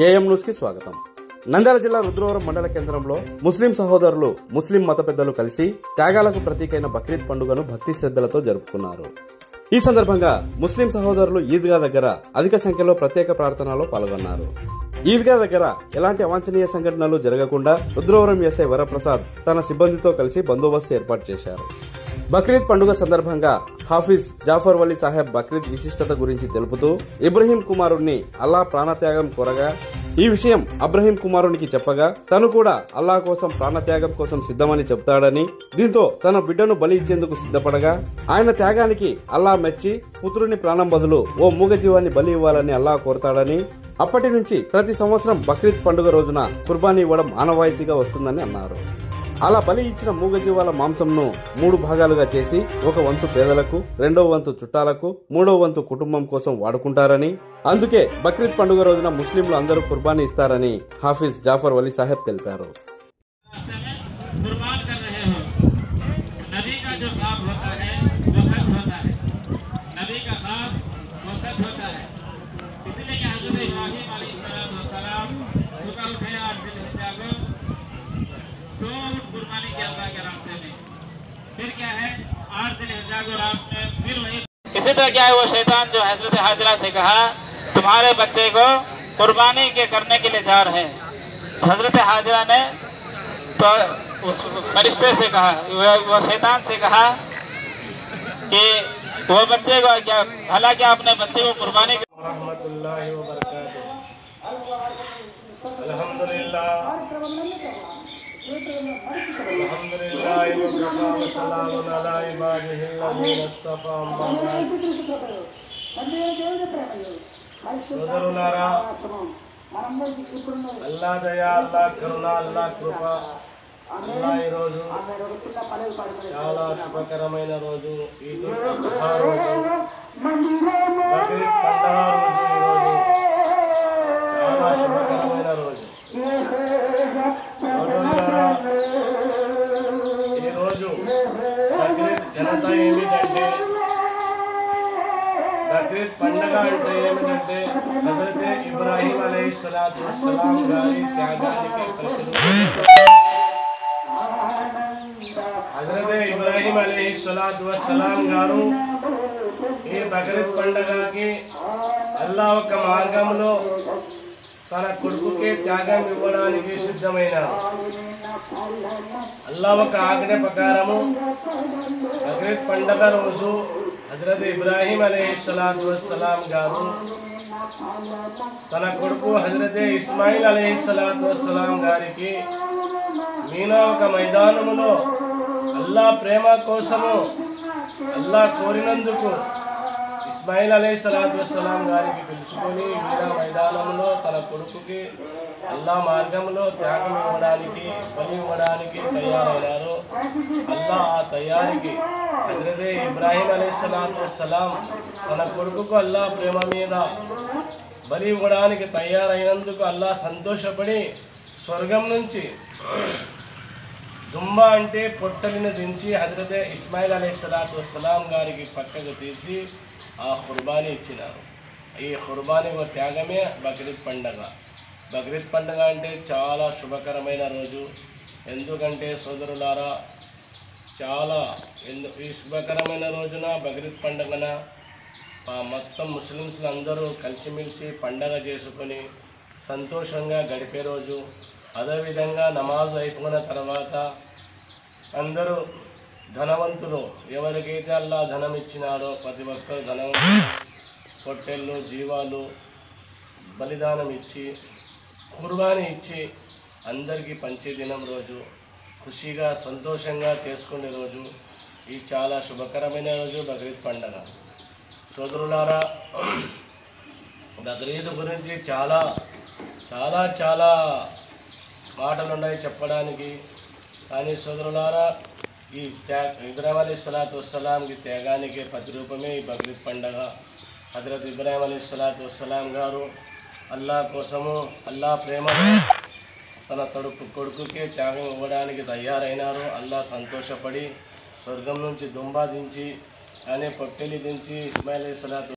AM news కి స్వాగతం. నంద్యాల జిల్లా రుద్రవరం మండల కేంద్రంలో ముస్లిం సహోదరులు, ముస్లిం మత పెద్దలు కలిసి త్యాగాలకు ప్రతీకైన బక్రీద్ పండుగను భక్తి శ్రద్ధలతో జరుపుకున్నారు. ఈ సందర్భంగా ముస్లిం సహోదరులు ఈద్గా దగ్గర అధిక సంఖ్యలో ప్రత్యేక ప్రార్థనలో పాల్గొన్నారు. ఈద్గా దగ్గర ఎలాంటి అవాంఛనీయ సంఘటనలు జరగకుండా రుద్రవరం ఎస్ఐ వరప్రసాద్ తన సిబ్బందితో కలిసి బందోబస్తు ఏర్పాటు చేశారు. బక్రీద్ పండుగ సందర్భంగా హాఫీజ్ జాఫర్ వలీ సాహెబ్ బక్రీద్ విశిష్టత గురించి తెలుపుతూ ఇబ్రహీం కుమారుణ్ణి అల్లా ప్రాణత్యాగం కోరగా ఈ విషయం అబ్రహీం కుమారునికి చెప్పగా తను కూడా అల్లా కోసం ప్రాణత్యాగం కోసం సిద్ధమని చెప్తాడని, దీంతో తన బిడ్డను బలి ఇచ్చేందుకు సిద్ధపడగా ఆయన త్యాగానికి అల్లా మెచ్చి పుత్రుని ప్రాణం బదులు ఓ మూగజీవాన్ని బలి ఇవ్వాలని అల్లా కోరతాడని, అప్పటి నుంచి ప్రతి సంవత్సరం బక్రీద్ పండుగ రోజున కుర్బానీ ఇవ్వడం ఆనవాయితీగా వస్తుందని అన్నారు. అలా బలి ఇచ్చిన మూగజీవాల మాంసంను 3 భాగాలుగా చేసి ఒక వంతు పేదలకు, 2వ వంతు చుట్టాలకు, 3వ వంతు కుటుంబం కోసం వాడుకుంటారని, అందుకే బక్రీద్ పండుగ రోజున ముస్లింలు అందరూ కుర్బానీ ఇస్తారని హాఫీజ్ జాఫర్ వలీ సాహెబ్ తెలిపారు. कुर्बानी के अल्लाह के रास्ते में फिर क्या है, आज से जागो रात में फिर वही। इसी तरह क्या है, वो शैतान जो हजरत हाजरा से कहा तुम्हारे बच्चे को कुर्बानी के करने के लिए जा रहे हैं, तो हजरत हाजरा ने तो उस फरिश्ते से कहा, वो शैतान से कहा कि वो बच्चे को क्या भला क्या अपने बच्चे को कुर्बानी रहमतुल्लाहि व बरकातुहू। अल्हम्दुलिल्लाह సోదరులారా, అల్లా దయా, అల్లా కరుణ, అల్లా కృప, అల్లా ఈరోజు చాలా శుభకరమైన రోజు, ఈదుల్ అజ్హా రోజు, బక్రీద్ పండుగ రోజు, ఈరోజు చాలా శుభకరమైన రోజు. ఈరోజు బక్రీద్ ఘనత ఏమిటంటే, బక్రీద్ పండుగ అంటే ఏమిటంటే హజరత్ ఇబ్రాహీం అలైహిస్సలాతు వస్సలాం గారి త్యాగానికి ప్రతిరూపం. హజరత్ ఇబ్రాహీం అలైహిస్సలాతు వస్సలాం గారు ఈ బక్రీద్ పండుగకి అల్లా ఒక మార్గంలో తన కొడుకుకి త్యాగం ఇవ్వడానికి సిద్ధమైనారు. అల్లా ఒక ఆజ్ఞ ప్రకారము బక్రీద్ పండుగ రోజు హజరత్ ఇబ్రాహీం అలైహిస్సలాతు వస్సలాం గారు తన కొడుకు హజరత్ ఇస్మాయిల్ అలైహిస్సలాతు వస్సలాం గారికి మీనా ఒక మైదానములో అల్లా ప్రేమ కోసము అల్లా కోరినందుకు ఇస్మాయిల్ అలైహిస్సలాతు వస్సలాం గారికి పిలుచుకొని మీనా మైదానంలో తన కొడుకుకి అల్లా మార్గంలో త్యాగం ఇవ్వడానికి, బలి ఇవ్వడానికి తయారైనారు. అల్లా ఆ తయారీకి హజరత్ ఇబ్రాహీం అలైహిస్సలాతు వస్సలాం తన కొడుకుకు అల్లా ప్రేమ మీద బలి ఇవ్వడానికి తయారైనందుకు అల్లా సంతోషపడి స్వర్గం నుంచి దుంబ అంటే పొట్టలిని దించి హజరత్ ఇస్మాయిల్ అలైహిస్సలాతు వస్సలాం గారికి పక్కకు తీసి ఆ కుర్బానీ ఇచ్చినారు. ఈ కుర్బానీ ఒక త్యాగమే బక్రీద్ పండుగ. బక్రీద్ పండుగ అంటే చాలా శుభకరమైన రోజు. ఎందుకంటే సోదరులారా, ఈ శుభకరమైన రోజున బక్రీద్ పండుగన మొత్తం ముస్లిమ్స్లు అందరూ కలిసిమెలిసి పండగ చేసుకొని సంతోషంగా గడిపే రోజు. అదేవిధంగా నమాజ్ అయిపోయిన తర్వాత అందరూ ధనవంతులు, ఎవరికైతే అల్లా ధనం ఇచ్చినారో ప్రతి ఒక్కరు ధనవంతులు పొట్టెళ్ళు, జీవాలు బలిదానం ఇచ్చి కుర్బానీ ఇచ్చి అందరికీ పంచే దినం రోజు, ఖుషిగా సంతోషంగా చేసుకునే రోజు. ఈ చాలా శుభకరమైన రోజు బక్రీద్ పండుగ. సోదరులారా, బక్రీద్ గురించి చాలా చాలా చాలా మాటలు ఉన్నాయి చెప్పడానికి. కానీ సోదరులారా, ఈ ఇబ్రాహీం అలైహిస్సలాతు వస్సలాంకి త్యాగానికి ప్రతిరూపమే ఈ బక్రీద్ పండుగ. హజరత్ ఇబ్రాహీం అలైహిస్సలాతు వస్సలాం గారు అల్లా కోసము, అల్లా ప్రేమను తన కొడుకుకే త్యాగం ఇవ్వడానికి తయారైనారు. అల్లా సంతోషపడి స్వర్గం నుంచి దుంబా దించి, అనే పొట్టెలి దించి ఇస్మాయిల్ అలైహిస్సలాతు